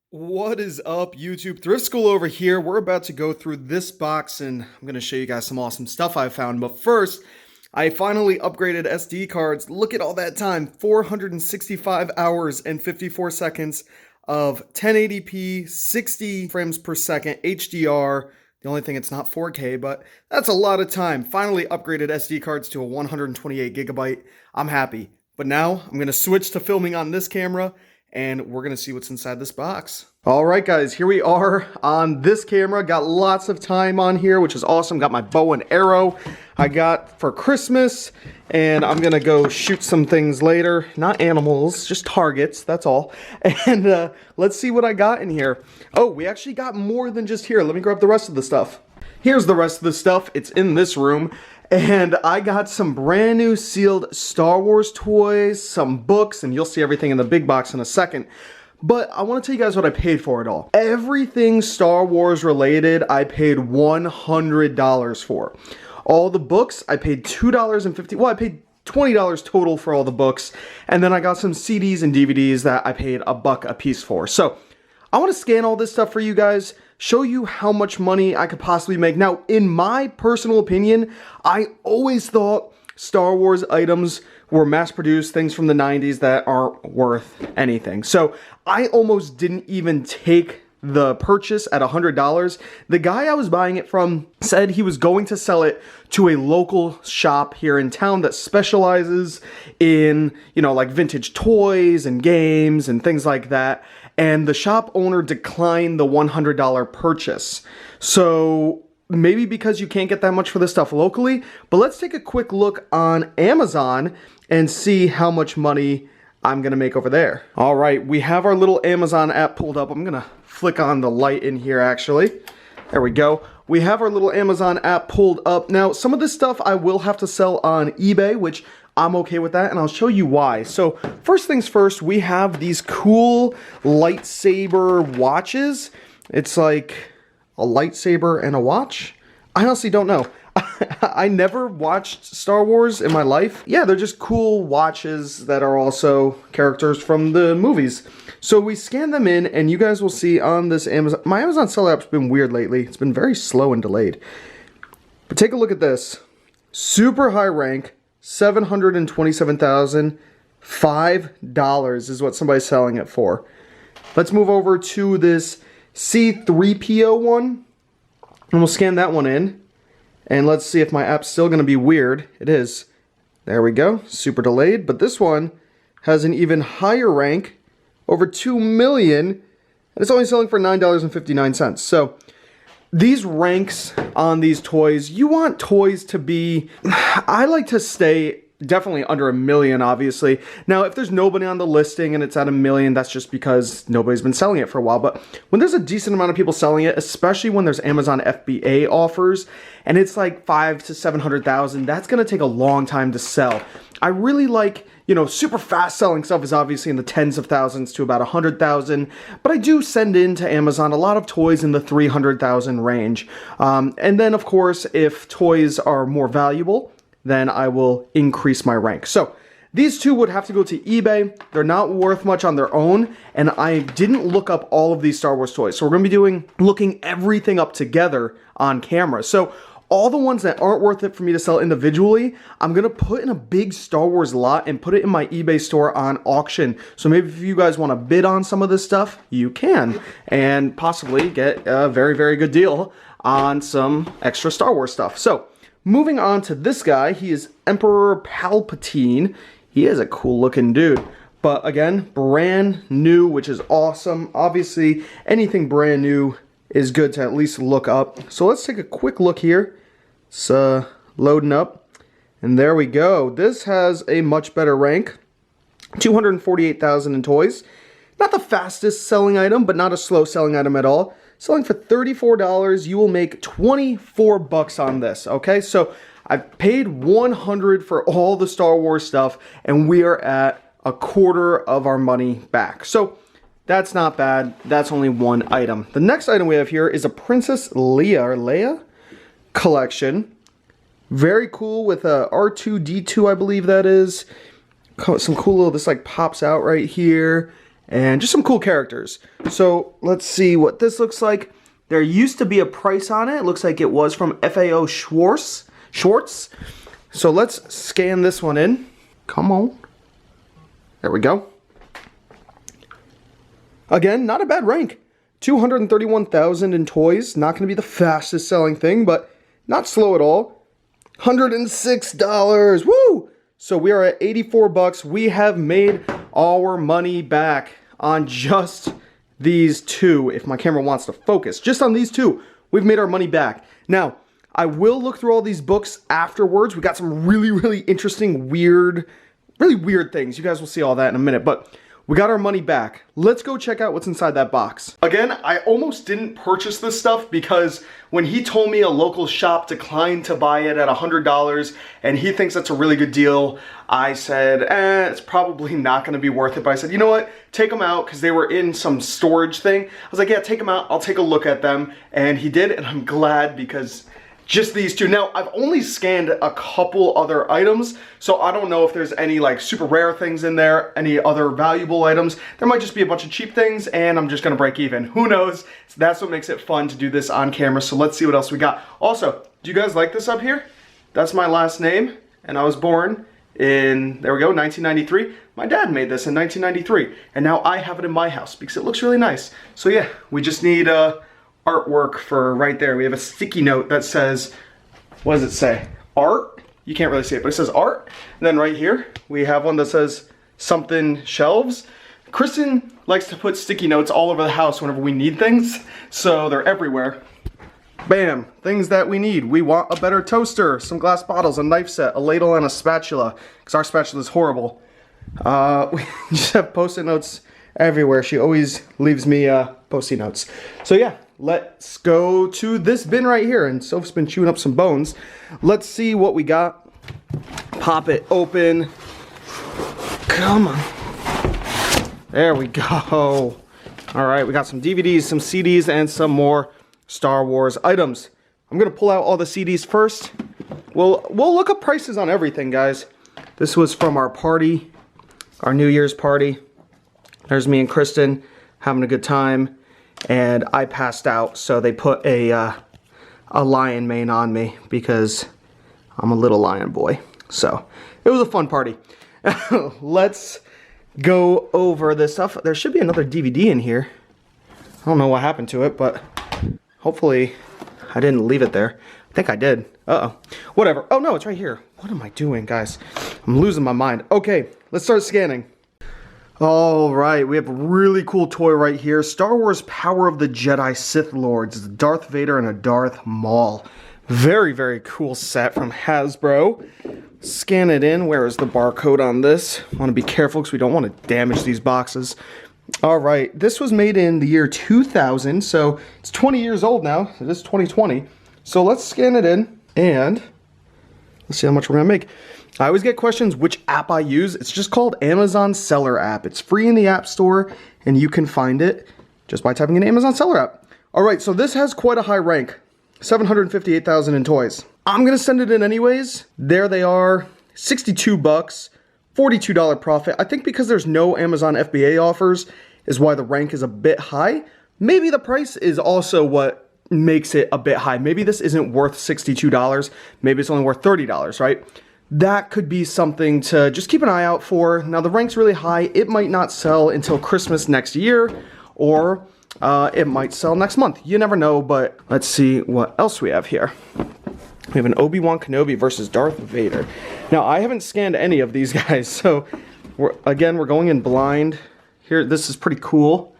What is up, YouTube? Thrift School over here. We're about to go through this box and I'm going to show you guys some awesome stuff I found. But first, I finally upgraded SD cards. Look at all that time, 465 hours and 54 seconds of 1080p, 60 frames per second, HDR. The only thing it's not 4K, but that's a lot of time. Finally upgraded SD cards to a 128 gigabyte. I'm happy. But now I'm going to switch to filming on this camera and we're gonna see what's inside this box. All right, guys, here we are on this camera. Got lots of time on here, which is awesome. Got my bow and arrow I got for Christmas, and I'm gonna go shoot some things later. Not animals, just targets, that's all. And let's see what I got in here. Oh, we actually got more than just here. Let me grab the rest of the stuff. Here's the rest of the stuff. It's in this room. And I got some brand new sealed Star Wars toys, some books, and you'll see everything in the big box in a second. But I want to tell you guys what I paid for it all. Everything Star Wars related, I paid $100 for. All the books, I paid $2.50. Well, I paid $20 total for all the books. And then I got some CDs and DVDs that I paid $1 a piece for. So I want to scan all this stuff for you guys, show you how much money I could possibly make. Now, in my personal opinion, I always thought Star Wars items were mass-produced things from the 90s that aren't worth anything. So I almost didn't even take the purchase at $100. The guy I was buying it from said he was going to sell it to a local shop here in town that specializes in, you know, like vintage toys and games and things like that. And the shop owner declined the $100 purchase. So maybe because you can't get that much for this stuff locally, but let's take a quick look on Amazon and see how much money I'm gonna make over there. All right, we have our little Amazon app pulled up. I'm gonna flick on the light in here actually. There we go. We have our little Amazon app pulled up. Now, some of this stuff I will have to sell on eBay, which I'm okay with that, and I'll show you why. So, first things first, we have these cool lightsaber watches. It's like a lightsaber and a watch? I honestly don't know. I never watched Star Wars in my life. Yeah, they're just cool watches that are also characters from the movies. So we scan them in, and you guys will see on this Amazon... My Amazon seller app's been weird lately. It's been very slow and delayed. But take a look at this. Super high rank, $727,005 is what somebody's selling it for. Let's move over to this C3PO one, and we'll scan that one in. And let's see if my app's still going to be weird. It is. There we go. Super delayed. But this one has an even higher rank, over 2 million, and it's only selling for $9.59. So these ranks on these toys, you want toys to be... I like to stay definitely under 1 million, obviously. Now, if there's nobody on the listing and it's at 1 million, that's just because nobody's been selling it for a while. But when there's a decent amount of people selling it, especially when there's Amazon FBA offers, and it's like 500,000 to 700,000, that's going to take a long time to sell. I really like, you know, super fast selling stuff is obviously in the tens of thousands to about 100,000, but I do send in to Amazon a lot of toys in the 300,000 range. And then, of course, if toys are more valuable, then I will increase my rank. So these two would have to go to eBay. They're not worth much on their own, and I didn't look up all of these Star Wars toys. So we're going to be looking everything up together on camera. So all the ones that aren't worth it for me to sell individually, I'm going to put in a big Star Wars lot and put it in my eBay store on auction. So maybe if you guys want to bid on some of this stuff, you can, and possibly get a very, very good deal on some extra Star Wars stuff. So moving on to this guy, he is Emperor Palpatine. He is a cool looking dude. But again, brand new, which is awesome. Obviously, anything brand new is good to at least look up. So let's take a quick look here. It's loading up. And there we go. This has a much better rank. 248,000 in toys. Not the fastest selling item, but not a slow selling item at all. Selling for $34, you will make 24 bucks on this, okay? So I paid $100 for all the Star Wars stuff, and we are at a quarter of our money back. So that's not bad. That's only one item. The next item we have here is a Princess Leia collection. Very cool with a R2-D2, I believe that is. Some cool little, this like pops out right here. and just some cool characters. So let's see what this looks like. There used to be a price on it. It looks like it was from FAO Schwartz. So let's scan this one in. Come on. There we go. Again, not a bad rank. 231,000 in toys. Not going to be the fastest selling thing, but not slow at all. $106. Woo! So we are at 84 bucks. We have made our money back on just these two. If my camera wants to focus, just on these two, we've made our money back. Now, I will look through all these books afterwards. We got some really interesting, really weird things. You guys will see all that in a minute, but we got our money back. Let's go check out what's inside that box. Again, I almost didn't purchase this stuff because when he told me a local shop declined to buy it at $100 and he thinks that's a really good deal, I said, it's probably not gonna be worth it. But I said, you know what? Take them out, because they were in some storage thing. I was like, yeah, take them out. I'll take a look at them. And he did, and I'm glad, because just these two. Now, I've only scanned a couple other items, so I don't know if there's any like super rare things in there, any other valuable items. There might just be a bunch of cheap things, and I'm just gonna break even. Who knows? So that's what makes it fun to do this on camera, so let's see what else we got. Also, do you guys like this up here? That's my last name, and I was born in, there we go, 1993. My dad made this in 1993, and now I have it in my house because it looks really nice. So yeah, we just need artwork for right there. We have a sticky note that says, what does it say? Art? You can't really see it, but it says art. And then right here, we have one that says something shelves. Kristen likes to put sticky notes all over the house whenever we need things, so they're everywhere. Bam, things that we need. We want a better toaster, some glass bottles, a knife set, a ladle, and a spatula, because our spatula is horrible. We just have post-it notes everywhere. She always leaves me post-it notes. So yeah, let's go to this bin right here. And Soph's been chewing up some bones. Let's see what we got. Pop it open. Come on. There we go. All right, we got some DVDs, some CDs, and some more Star Wars items. I'm gonna pull out all the CDs first. We'll look up prices on everything, guys. This was from our party, our New Year's party. There's me and Kristen having a good time, and I passed out, so they put a lion mane on me because I'm a little lion boy. So it was a fun party. Let's go over this stuff. There should be another DVD in here. I don't know what happened to it, but hopefully I didn't leave it there. I think I did. Uh-oh. Whatever. Oh no, it's right here. What am I doing, guys? I'm losing my mind. Okay, let's start scanning. All right, we have a really cool toy right here. Star Wars Power of the Jedi Sith Lords. It's a Darth Vader and a Darth Maul. Very cool set from Hasbro. Scan it in. Where is the barcode on this? I want to be careful because we don't want to damage these boxes. All right, this was made in the year 2000, so it's 20 years old now. It is 2020. So let's scan it in, and let's see how much we're gonna make. I always get questions which app I use. It's just called Amazon Seller app. It's free in the App Store, and you can find it just by typing in Amazon Seller app. All right, so this has quite a high rank, 758,000 in toys. I'm gonna send it in anyways. There they are, 62 bucks. $42 profit. I think because there's no Amazon FBA offers is why the rank is a bit high. Maybe the price is also what makes it a bit high. Maybe this isn't worth $62. Maybe it's only worth $30, right? That could be something to just keep an eye out for. Now the rank's really high. It might not sell until Christmas next year, or it might sell next month. You never know, but let's see what else we have here. We have an Obi-Wan Kenobi versus Darth Vader. Now, I haven't scanned any of these guys, so we're going in blind. Here, this is pretty cool.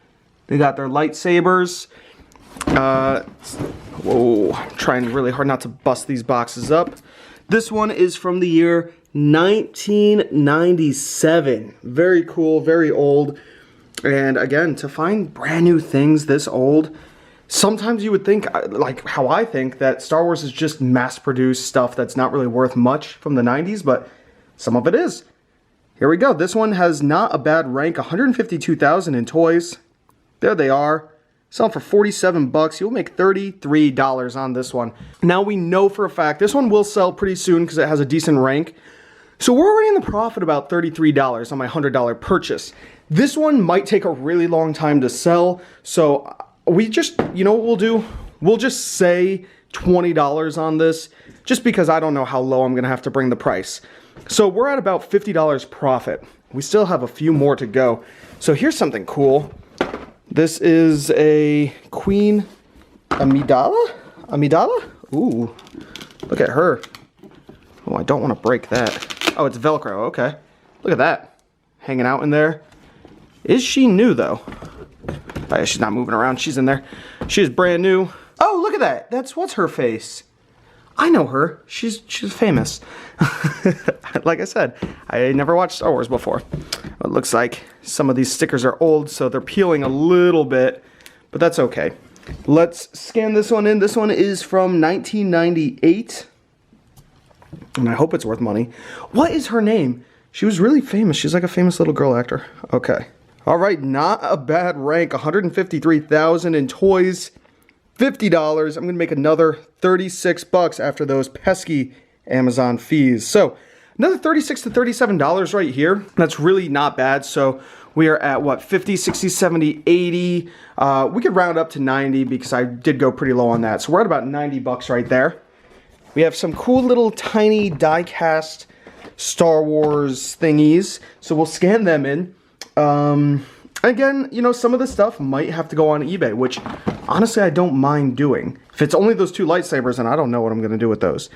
They got their lightsabers. Whoa, I'm trying really hard not to bust these boxes up. This one is from the year 1997. Very cool, very old. And again, to find brand new things this old, sometimes you would think, like how I think, that Star Wars is just mass-produced stuff that's not really worth much from the 90s, but some of it is. Here we go. This one has not a bad rank, 152,000 in toys. There they are. Selling for 47 bucks. You'll make $33 on this one. Now we know for a fact this one will sell pretty soon because it has a decent rank. So we're already in the profit about $33 on my $100 purchase. This one might take a really long time to sell, so we just, you know what we'll do? We'll just say $20 on this, just because I don't know how low I'm gonna have to bring the price. So we're at about $50 profit. We still have a few more to go. So here's something cool. This is a Queen Amidala? Amidala? Ooh, look at her. Oh, I don't want to break that. Oh, it's Velcro, okay. Look at that, hanging out in there. Is she new though? Oh, yeah, she's not moving around, she's in there. She is brand new. Oh, look at that, that's, what's her face? I know her, she's famous. Like I said, I never watched Star Wars before. It looks like some of these stickers are old, so they're peeling a little bit, but that's okay. Let's scan this one in. This one is from 1998. And I hope it's worth money. What is her name? She was really famous. She's like a famous little girl actor. Okay. All right, not a bad rank. 153,000 in toys. $50. I'm going to make another 36 bucks after those pesky Amazon fees. So, another $36 to $37 right here. That's really not bad. So, we are at what, 50, 60, 70, 80. We could round up to 90 because I did go pretty low on that. So, we're at about 90 bucks right there. We have some cool little tiny die-cast Star Wars thingies, so we'll scan them in. Again, you know, some of the stuff might have to go on eBay, which honestly I don't mind doing. If it's only those two lightsabers, then I don't know what I'm going to do with those.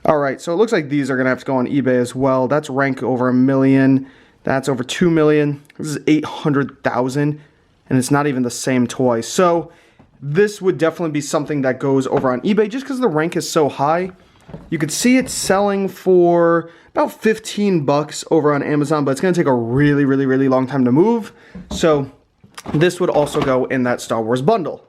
Alright, so it looks like these are going to have to go on eBay as well. That's rank over 1 million. That's over 2 million. This is 800,000, and it's not even the same toy. So this would definitely be something that goes over on eBay just because the rank is so high. You could see it selling for about 15 bucks over on Amazon, but it's going to take a really, really, really long time to move. So this would also go in that Star Wars bundle.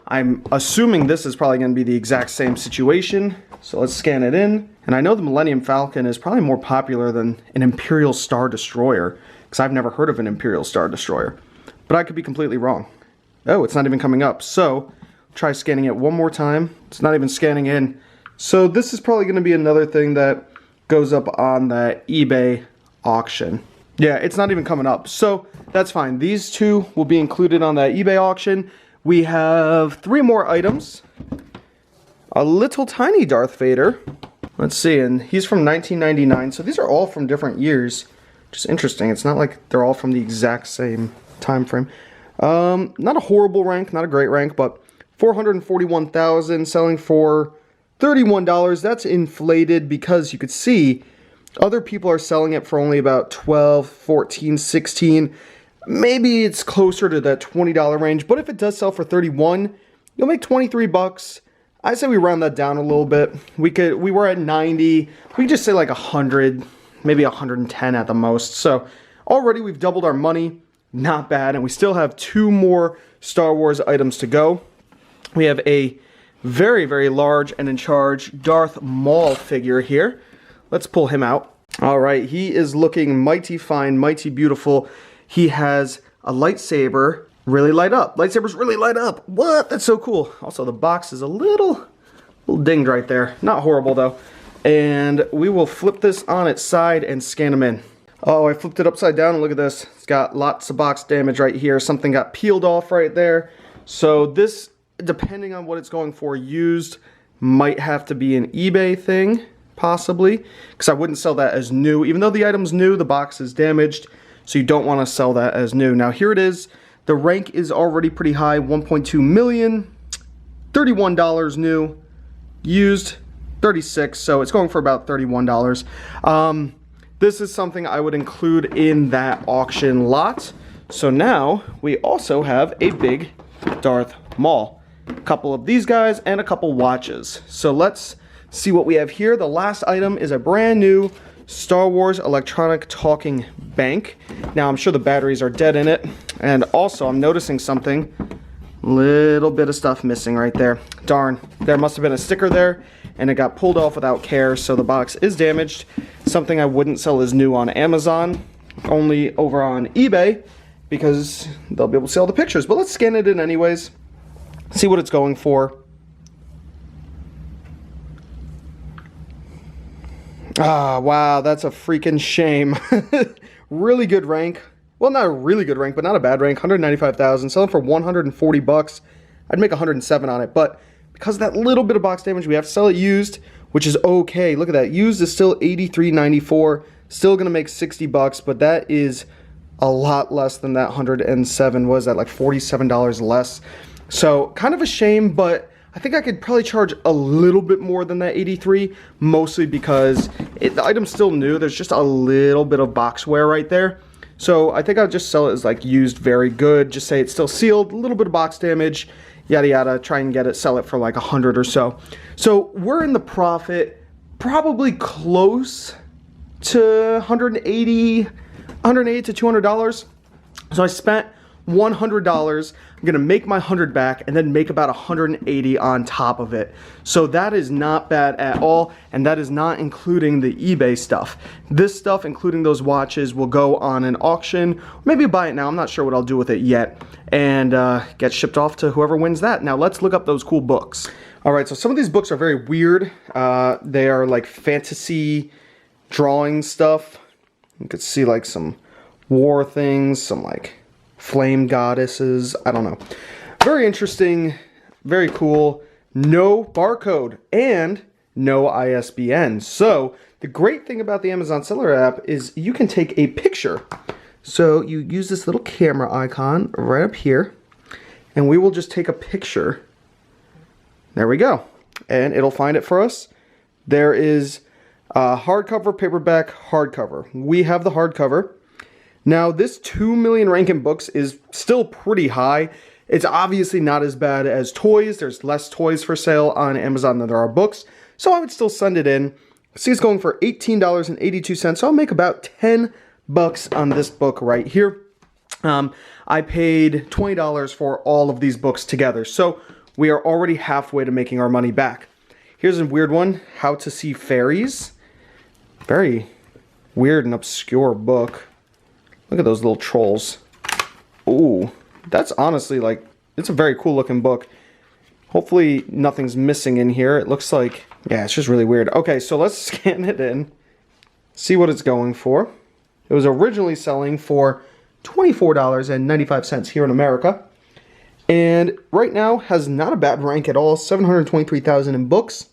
I'm assuming this is probably going to be the exact same situation. So let's scan it in. And I know the Millennium Falcon is probably more popular than an Imperial Star Destroyer, because I've never heard of an Imperial Star Destroyer. But I could be completely wrong. Oh, it's not even coming up. So, try scanning it one more time. It's not even scanning in. So this is probably going to be another thing that goes up on that eBay auction. Yeah, it's not even coming up. So, that's fine. These two will be included on that eBay auction. We have 3 more items. A little tiny Darth Vader. Let's see, and he's from 1999. So these are all from different years. Just interesting. It's not like they're all from the exact same time frame. Not a horrible rank, not a great rank, but 441,000 selling for $31. That's inflated because you could see other people are selling it for only about 12, 14, 16. Maybe it's closer to that $20 range, but if it does sell for 31, you'll make 23 bucks. I say we round that down a little bit. We were at 90. We could just say like 100, maybe 110 at the most. So already we've doubled our money. Not bad, and we still have 2 more Star Wars items to go. We have a very, very large and in charge Darth Maul figure here. Let's pull him out. All right, he is looking mighty fine, mighty beautiful. He has a lightsaber really light up. Lightsabers really light up. What? That's so cool. Also, the box is a little dinged right there. Not horrible, though. And we will flip this on its side and scan him in. Oh, I flipped it upside down and look at this. It's got lots of box damage right here. Something got peeled off right there. So this, depending on what it's going for, used, might have to be an eBay thing, possibly. Because I wouldn't sell that as new. Even though the item's new, the box is damaged. So you don't want to sell that as new. Now here it is. The rank is already pretty high, 1.2 million. $31 new. Used, 36. So it's going for about $31. This is something I would include in that auction lot. So now we also have a big Darth Maul. A couple of these guys and a couple watches. So let's see what we have here. The last item is a brand new Star Wars electronic talking bank. Now I'm sure the batteries are dead in it. And also I'm noticing something. Little bit of stuff missing right there. Darn, there must have been a sticker there and it got pulled off without care, so the box is damaged. Something I wouldn't sell as new on Amazon, only over on eBay, because they'll be able to see all the pictures. But let's scan it in anyways, see what it's going for. Ah, wow, that's a freaking shame. Really good rank. Well, not a really good rank, but not a bad rank. 195,000, selling for 140 bucks. I'd make 107 on it, but because of that little bit of box damage, we have to sell it used, which is okay. Look at that. Used is still 83.94. Still gonna make 60 bucks, but that is a lot less than that 107. Was that like $47 less? So kind of a shame, but I think I could probably charge a little bit more than that 83, mostly because the item's still new. There's just a little bit of box wear right there. So I think I'll just sell it as like used, very good. Just say it's still sealed, a little bit of box damage, yada yada. Try and get it, sell it for like 100 or so. So we're in the profit, probably close to $180 to $200. So I spent $100. I'm gonna make my 100 back and then make about 180 on top of it. So that is not bad at all, and that is not including the eBay stuff. This stuff, including those watches, will go on an auction. Maybe buy it now. I'm not sure what I'll do with it yet, and get shipped off to whoever wins that. Now let's look up those cool books. All right, so some of these books are very weird. They are like fantasy drawing stuff. You could see like some war things, some like flame goddesses, I don't know. Very interesting, very cool. No barcode and no ISBN. So the great thing about the Amazon Seller app is you can take a picture. So you use this little camera icon right up here, and we will just take a picture. There we go. And it'll find it for us. There is hardcover, paperback, hardcover. We have the hardcover. Now, this 2 million rank in books is still pretty high. It's obviously not as bad as toys. There's less toys for sale on Amazon than there are books. So I would still send it in. See, it's going for $18.82. So I'll make about 10 bucks on this book right here. I paid $20 for all of these books together. So we are already halfway to making our money back. Here's a weird one. How to See Fairies. Very weird and obscure book. Look at those little trolls. Ooh, that's honestly like, it's a very cool looking book. Hopefully nothing's missing in here. It looks like, yeah, it's just really weird. Okay, so let's scan it in. See what it's going for. It was originally selling for $24.95 here in America. And right now has not a bad rank at all. 723,000 in books.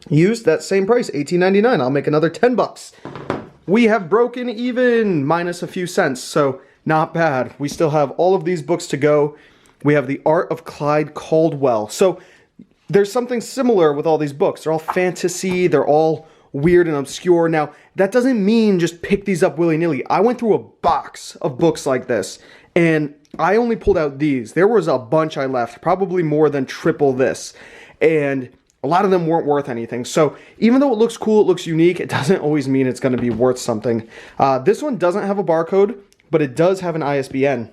Used that same price, $18.99. I'll make another 10 bucks. We have broken even, minus a few cents, so not bad. We still have all of these books to go. We have The Art of Clyde Caldwell. So there's something similar with all these books. They're all fantasy, they're all weird and obscure. Now, that doesn't mean just pick these up willy-nilly. I went through a box of books like this, and I only pulled out these. There was a bunch I left, probably more than triple this. And a lot of them weren't worth anything. So even though it looks cool, it looks unique, it doesn't always mean it's going to be worth something. This one doesn't have a barcode, but it does have an ISBN.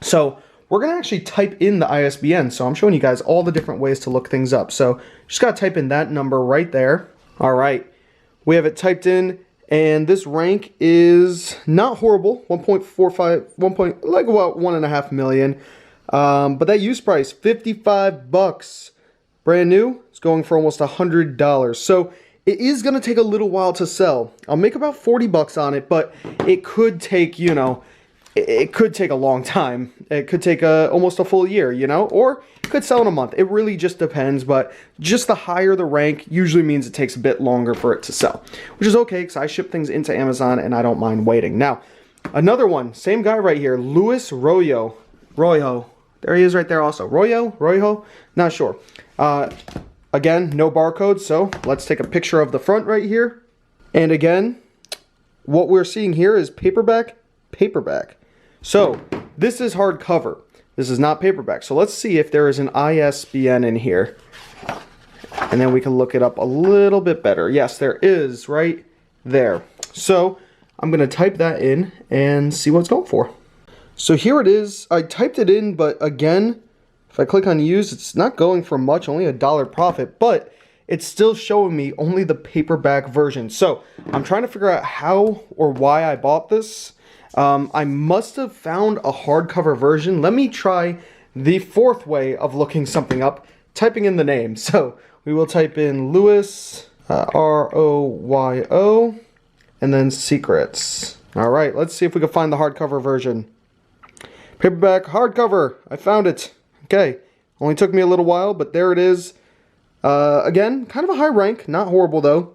So we're going to actually type in the ISBN. So I'm showing you guys all the different ways to look things up. So just got to type in that number right there. All right. We have it typed in, and this rank is not horrible. 1.45, like about 1.5 million. But that use price, 55 bucks. Brand new, it's going for almost $100. So it is going to take a little while to sell. I'll make about 40 bucks on it, but it could take, you know, it could take a long time. It could take almost a full year, you know, or it could sell in a month. It really just depends, but just the higher the rank usually means it takes a bit longer for it to sell, which is okay because I ship things into Amazon and I don't mind waiting. Now, another one, same guy right here, Luis Royo. There he is right there also. Royo? Not sure. Again, no barcode, so let's take a picture of the front right here. And again, what we're seeing here is paperback. So this is hardcover. This is not paperback. So let's see if there is an ISBN in here. And then we can look it up a little bit better. Yes, there is right there. So I'm going to type that in and see what it's going for. So here it is. I typed it in, but again, if I click on use, it's not going for much, only $1 profit, but it's still showing me only the paperback version. So I'm trying to figure out how or why I bought this. I must have found a hardcover version. Let me try the fourth way of looking something up, typing in the name. So we will type in Luis ROYO, and then Secrets. All right, let's see if we can find the hardcover version. Paperback hardcover. I found it. Okay, only took me a little while, but there it is. Again, kind of a high rank, not horrible though.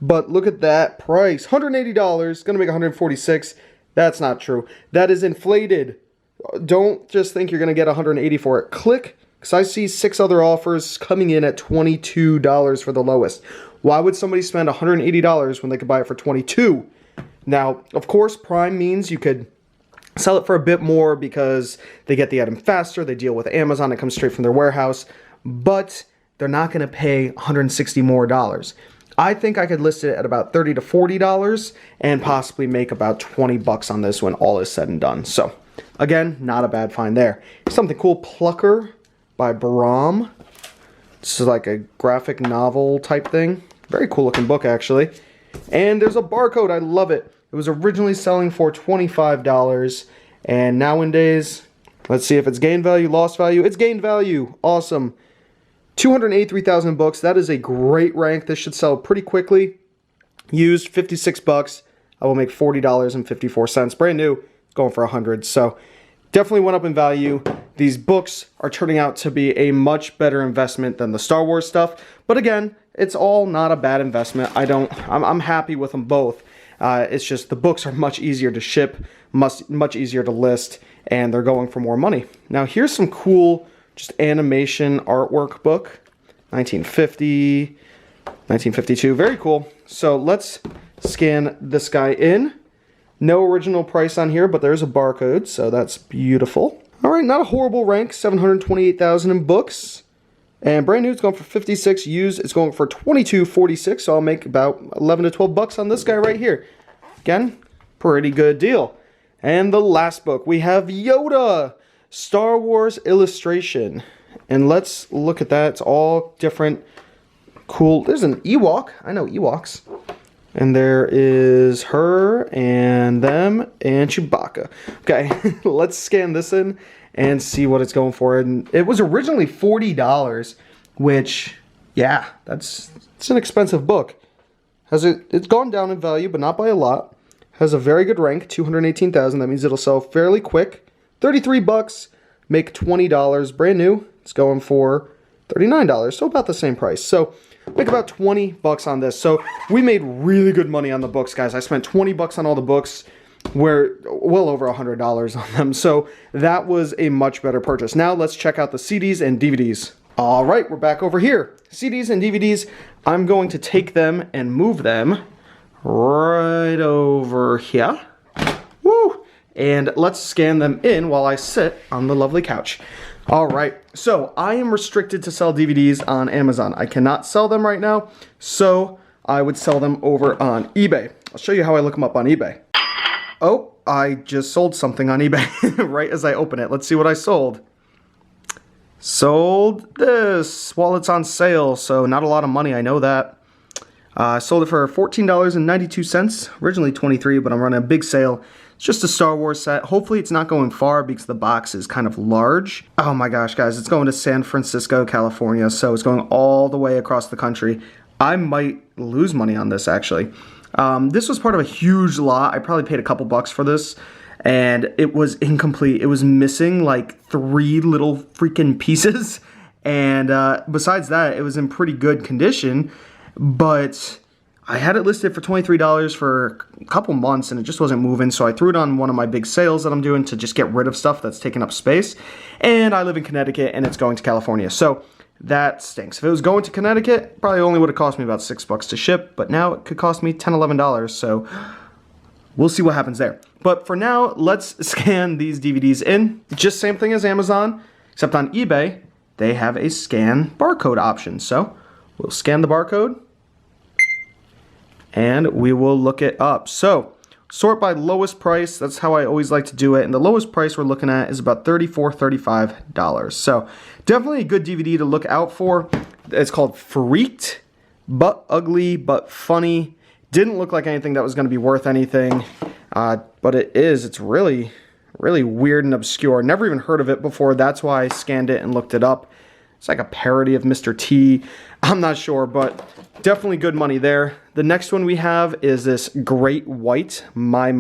But look at that price, $180. Gonna make $146. That's not true. That is inflated. Don't just think you're gonna get $180 for it. Click, because I see 6 other offers coming in at $22 for the lowest. Why would somebody spend $180 when they could buy it for $22? Now, of course, Prime means you could sell it for a bit more because they get the item faster. They deal with Amazon. It comes straight from their warehouse. But they're not going to pay $160 more. I think I could list it at about $30 to $40 and possibly make about 20 bucks on this when all is said and done. So, again, not a bad find there. Something cool, Plucker by Brahm. This is like a graphic novel type thing. Very cool looking book, actually. And there's a barcode. I love it. It was originally selling for $25. And nowadays, let's see if it's gained value, lost value. It's gained value. Awesome. 283,000 books. That is a great rank. This should sell pretty quickly. Used, 56 bucks. I will make $40.54. Brand new, going for 100. So definitely went up in value. These books are turning out to be a much better investment than the Star Wars stuff. But again, it's all not a bad investment. I'm happy with them both. It's just the books are much easier to ship, much easier to list, and they're going for more money. Now here's some cool just animation artwork book, 1950, 1952, very cool. So let's scan this guy in. No original price on here, but there's a barcode, so that's beautiful. All right, not a horrible rank, 728,000 in books. And brand new, it's going for 56. Used, it's going for 22.46, so I'll make about 11 to 12 bucks on this guy right here. Again, pretty good deal. And the last book, we have Yoda, Star Wars illustration. And let's look at that. It's all different. Cool. There's an Ewok. I know Ewoks. And there is her and them and Chewbacca. Okay, let's scan this in and see what it's going for. And it was originally $40, which, yeah, it's an expensive book. It's gone down in value, but not by a lot. Has a very good rank, 218,000. That means it'll sell fairly quick. 33 bucks, make $20. Brand new, it's going for $39, so about the same price. So make about 20 bucks on this. So we made really good money on the books, guys. I spent 20 bucks on all the books. We're well over $100 on them. So that was a much better purchase. Now let's check out the CDs and DVDs. All right, we're back over here. CDs and DVDs, I'm going to take them and move them right over here. Woo! And let's scan them in while I sit on the lovely couch. All right, so I am restricted to sell DVDs on Amazon. I cannot sell them right now, so I would sell them over on eBay. I'll show you how I look them up on eBay. Oh, I just sold something on eBay right as I open it. Let's see what I sold. Sold this while it's on sale, so not a lot of money, I know that. I sold it for $14.92, originally $23, but I'm running a big sale. It's just a Star Wars set. Hopefully it's not going far because the box is kind of large. Oh my gosh, guys, it's going to San Francisco, California, so it's going all the way across the country. I might lose money on this, actually. This was part of a huge lot. I probably paid a couple bucks for this, and it was incomplete. It was missing like 3 little freaking pieces, and besides that, it was in pretty good condition, but I had it listed for $23 for a couple months, and it just wasn't moving, so I threw it on one of my big sales that I'm doing to just get rid of stuff that's taking up space, and I live in Connecticut, and it's going to California, so that stinks. If it was going to Connecticut, it probably only would have cost me about $6 to ship, but now it could cost me $10, $11, so we'll see what happens there. But for now, let's scan these DVDs in. Just same thing as Amazon, except on eBay, they have a scan barcode option, so we'll scan the barcode, and we will look it up. So, sort by lowest price. That's how I always like to do it. And the lowest price we're looking at is about $34, $35. So, definitely a good DVD to look out for. It's called Freaked, but ugly, but funny. Didn't look like anything that was going to be worth anything. But it is. It's really, really weird and obscure. Never even heard of it before. That's why I scanned it and looked it up. It's like a parody of Mr. T. I'm not sure, but definitely good money there. The next one we have is this Great White, My.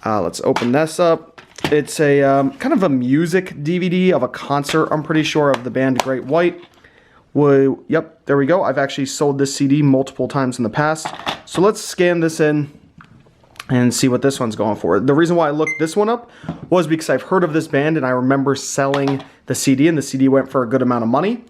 Let's open this up. It's a kind of a music DVD of a concert, I'm pretty sure, of the band Great White. Well, yep, there we go. I've actually sold this CD multiple times in the past. So let's scan this in and see what this one's going for. The reason why I looked this one up was because I've heard of this band and I remember selling the CD, and the CD went for a good amount of money.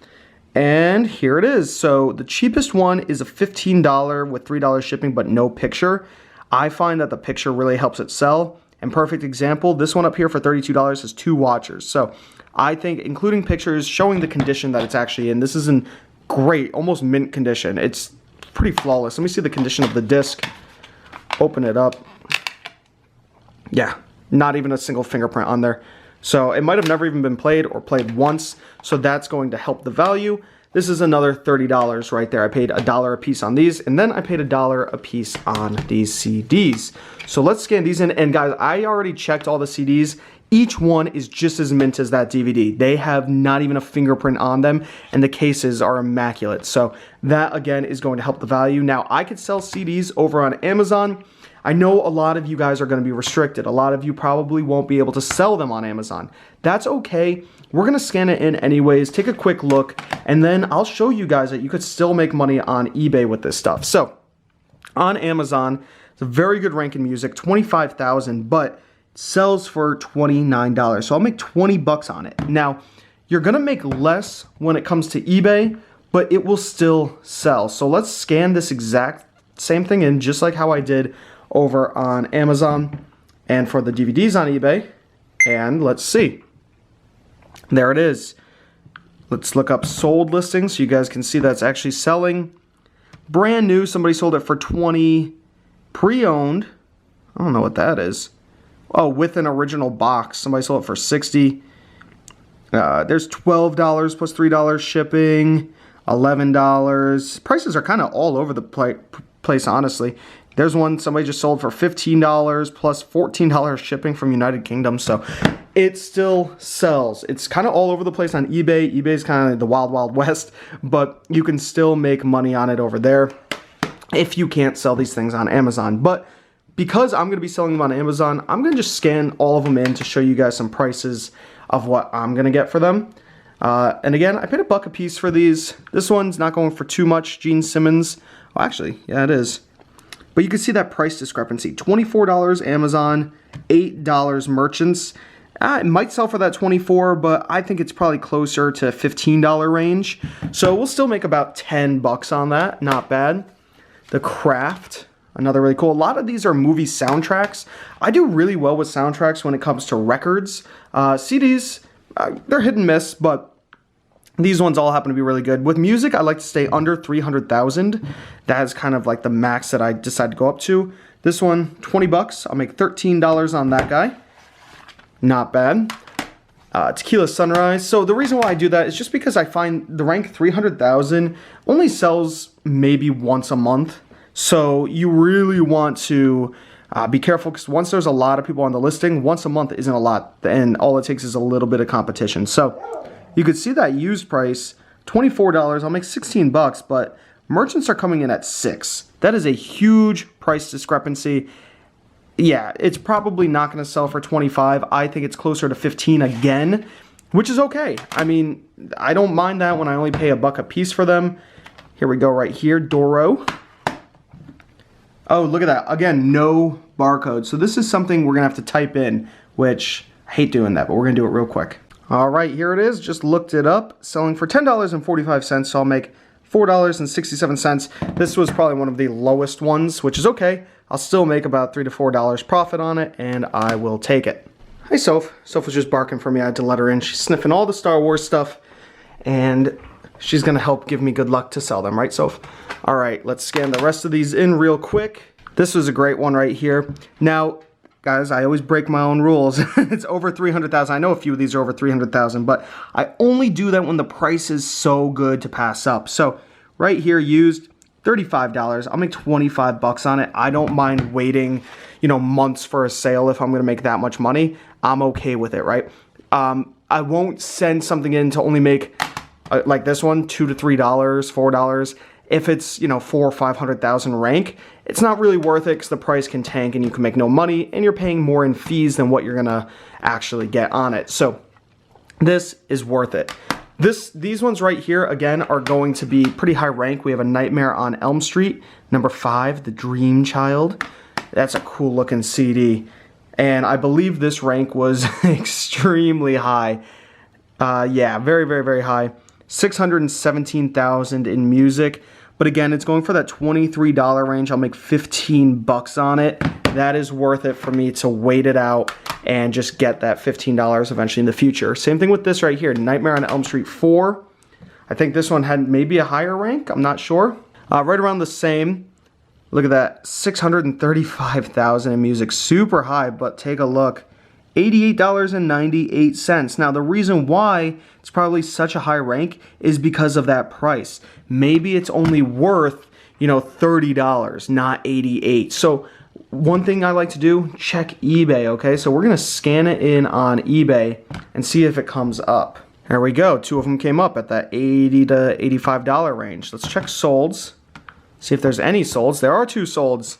And here it is. So the cheapest one is a $15 with $3 shipping, but no picture. I find that the picture really helps it sell. And perfect example, this one up here for $32 has 2 watchers. So I think including pictures, showing the condition that it's actually in, this is in great, almost mint condition. It's pretty flawless. Let me see the condition of the disc. Open it up. Yeah, not even a single fingerprint on there. So it might have never even been played or played once. So that's going to help the value. This is another $30 right there. I paid $1 a piece on these, and then I paid $1 a piece on these CDs. So let's scan these in. And guys, I already checked all the CDs. Each one is just as mint as that DVD. They have not even a fingerprint on them, and the cases are immaculate. So that, again, is going to help the value. Now, I could sell CDs over on Amazon. I know a lot of you guys are going to be restricted. A lot of you probably won't be able to sell them on Amazon. That's okay. We're going to scan it in anyways, take a quick look, and then I'll show you guys that you could still make money on eBay with this stuff. So, on Amazon, it's a very good rank in music, 25,000, but it sells for $29. So I'll make 20 bucks on it. Now, you're going to make less when it comes to eBay, but it will still sell. So let's scan this exact same thing in, just like how I did over on Amazon and for the DVDs on eBay, and let's see. There it is. Let's look up sold listings so you guys can see that's actually selling. Brand new, somebody sold it for 20. Pre-owned, I don't know what that is. Oh, with an original box, somebody sold it for 60. There's $12 plus $3 shipping, $11. Prices are kind of all over the place, honestly. There's one somebody just sold for $15 plus $14 shipping from United Kingdom. So it still sells. It's kind of all over the place on eBay. eBay's kind of the wild, wild west, but you can still make money on it over there if you can't sell these things on Amazon. But because I'm going to be selling them on Amazon, I'm going to just scan all of them in to show you guys some prices of what I'm going to get for them. And again, I paid $1 a piece for these. This one's not going for too much. Gene Simmons. Well, actually, yeah, it is. But you can see that price discrepancy. $24 Amazon, $8 merchants. It might sell for that $24, but I think it's probably closer to $15 range. So we'll still make about 10 bucks on that. Not bad. The Craft, another really cool. A lot of these are movie soundtracks. I do really well with soundtracks when it comes to records. CDs, they're hit and miss, but these ones all happen to be really good. With music, I like to stay under 300,000. That is kind of like the max that I decide to go up to. This one, 20 bucks. I'll make $13 on that guy. Not bad. Tequila Sunrise. So the reason why I do that is just because I find the rank 300,000 only sells maybe once a month. So you really want to be careful, because once there's a lot of people on the listing, once a month isn't a lot, and all it takes is a little bit of competition. So you could see that used price, $24. I'll make 16 bucks, but merchants are coming in at 6. That is a huge price discrepancy. Yeah, it's probably not going to sell for 25. I think it's closer to 15 again, which is okay. I mean, I don't mind that when I only pay $1 a piece for them. Here we go right here, Doro. Oh, look at that. Again, no barcode. So this is something we're going to have to type in, which I hate doing that, but we're going to do it real quick. All right, here it is. Just looked it up. Selling for $10.45, so I'll make $4.67. This was probably one of the lowest ones, which is okay. I'll still make about $3 to $4 profit on it, and I will take it. Hi, Soph. Soph was just barking for me. I had to let her in. She's sniffing all the Star Wars stuff, and she's going to help give me good luck to sell them, right, Soph? All right, let's scan the rest of these in real quick. This was a great one right here. Now, guys, I always break my own rules. It's over 300,000. I know a few of these are over 300,000, but I only do that when the price is so good to pass up. So right here, used $35. I'll make 25 bucks on it. I don't mind waiting, months for a sale if I'm going to make that much money. I'm okay with it, right? I won't send something in to only make like this one, $2 to $3, $4. If it's, you know, 400,000 or 500,000 rank, it's not really worth it because the price can tank and you can make no money and you're paying more in fees than what you're gonna actually get on it. So this is worth it. These ones right here, again, are going to be pretty high rank. We have a Nightmare on Elm Street, number 5, The Dream Child. That's a cool looking CD. And I believe this rank was extremely high. Yeah, very, very, very high. 617,000 in music. But again, it's going for that $23 range. I'll make 15 bucks on it. That is worth it for me to wait it out and just get that $15 eventually in the future. Same thing with this right here, Nightmare on Elm Street 4. I think this one had maybe a higher rank. I'm not sure. Right around the same. Look at that, 635,000 in music. Super high, but take a look. $88.98. Now, the reason why it's probably such a high rank is because of that price. Maybe it's only worth, you know, $30, not $88. So one thing I like to do, check eBay, okay? So we're gonna scan it in on eBay and see if it comes up. There we go, 2 of them came up at that $80 to $85 range. Let's check solds, see if there's any solds. There are 2 solds.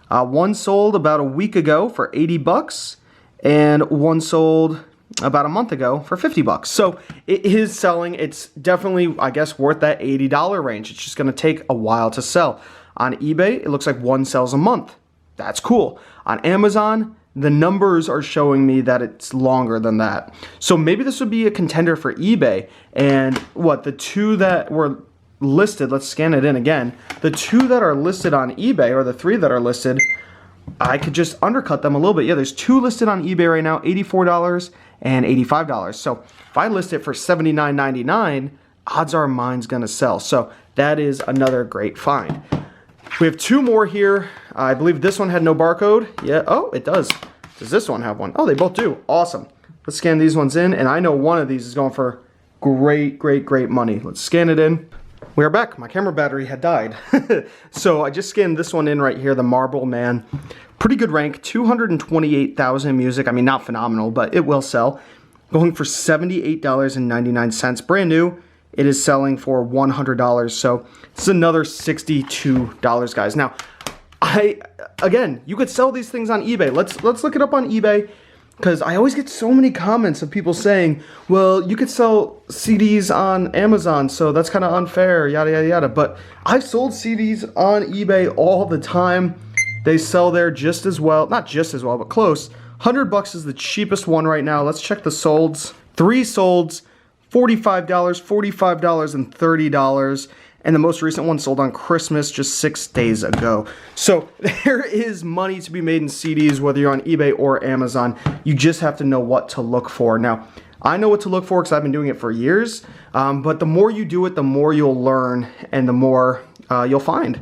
One sold about a week ago for 80 bucks. And one sold about a month ago for 50 bucks. So it is selling. It's definitely, I guess, worth that $80 range. It's just going to take a while to sell. On eBay, it looks like one sells a month. That's cool. On Amazon, the numbers are showing me that it's longer than that. So maybe this would be a contender for eBay. And what, the 2 that were listed, let's scan it in again. The 2 that are listed on eBay, or the 3 that are listed, I could just undercut them a little bit. Yeah, there's 2 listed on eBay right now, $84 and $85. So if I list it for $79.99, odds are mine's gonna sell. So that is another great find. We have 2 more here. I believe this one had no barcode. Yeah, oh, it does. Does this one have one? Oh, they both do. Awesome. Let's scan these ones in, and I know one of these is going for great, great, great money. Let's scan it in. We are back. My camera battery had died. So I just scanned this one in right here, the Marble Man. Pretty good rank, 228,000 music. I mean, not phenomenal, but it will sell. Going for $78.99. Brand new. It is selling for $100. So it's another $62, guys. Now, again, you could sell these things on eBay. Let's look it up on eBay. Because I always get so many comments of people saying, well, you could sell CDs on Amazon, so that's kind of unfair, yada, yada, yada. But I've sold CDs on eBay all the time. They sell there just as well. Not just as well, but close. 100 bucks is the cheapest one right now. Let's check the solds. 3 solds, $45, $45, and $30. And the most recent one sold on Christmas just 6 days ago. So there is money to be made in CDs, whether you're on eBay or Amazon. You just have to know what to look for. Now, I know what to look for because I've been doing it for years. But the more you do it, the more you'll learn and the more you'll find.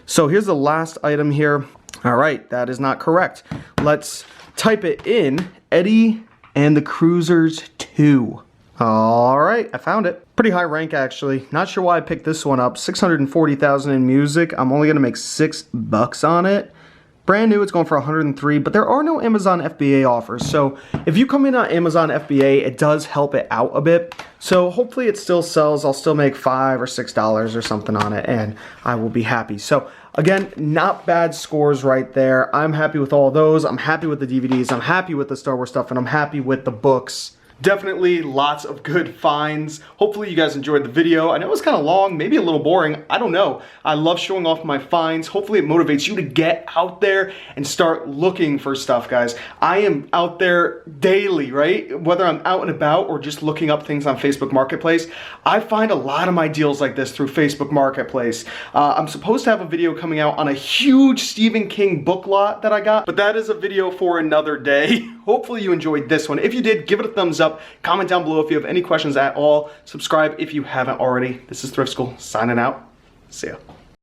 So here's the last item here. All right, that is not correct. Let's type it in. Eddie and the Cruisers 2. All right, I found it. Pretty high rank, actually. Not sure why I picked this one up. 640,000 in music. I'm only gonna make 6 bucks on it. Brand new, it's going for 103, but there are no Amazon FBA offers. So if you come in on Amazon FBA, it does help it out a bit. So hopefully it still sells. I'll still make $5 or $6 or something on it, and I will be happy. So again, not bad scores right there. I'm happy with all those. I'm happy with the DVDs. I'm happy with the Star Wars stuff, and I'm happy with the books. Definitely lots of good finds. Hopefully you guys enjoyed the video. I know it was kind of long, maybe a little boring. I don't know. I love showing off my finds. Hopefully it motivates you to get out there and start looking for stuff, guys. I am out there daily, right? Whether I'm out and about or just looking up things on Facebook Marketplace, I find a lot of my deals like this through Facebook Marketplace. I'm supposed to have a video coming out on a huge Stephen King book lot that I got, but that is a video for another day. Hopefully you enjoyed this one. If you did, give it a thumbs up. Comment down below if you have any questions at all. Subscribe if you haven't already. This is Thrift School signing out. See ya.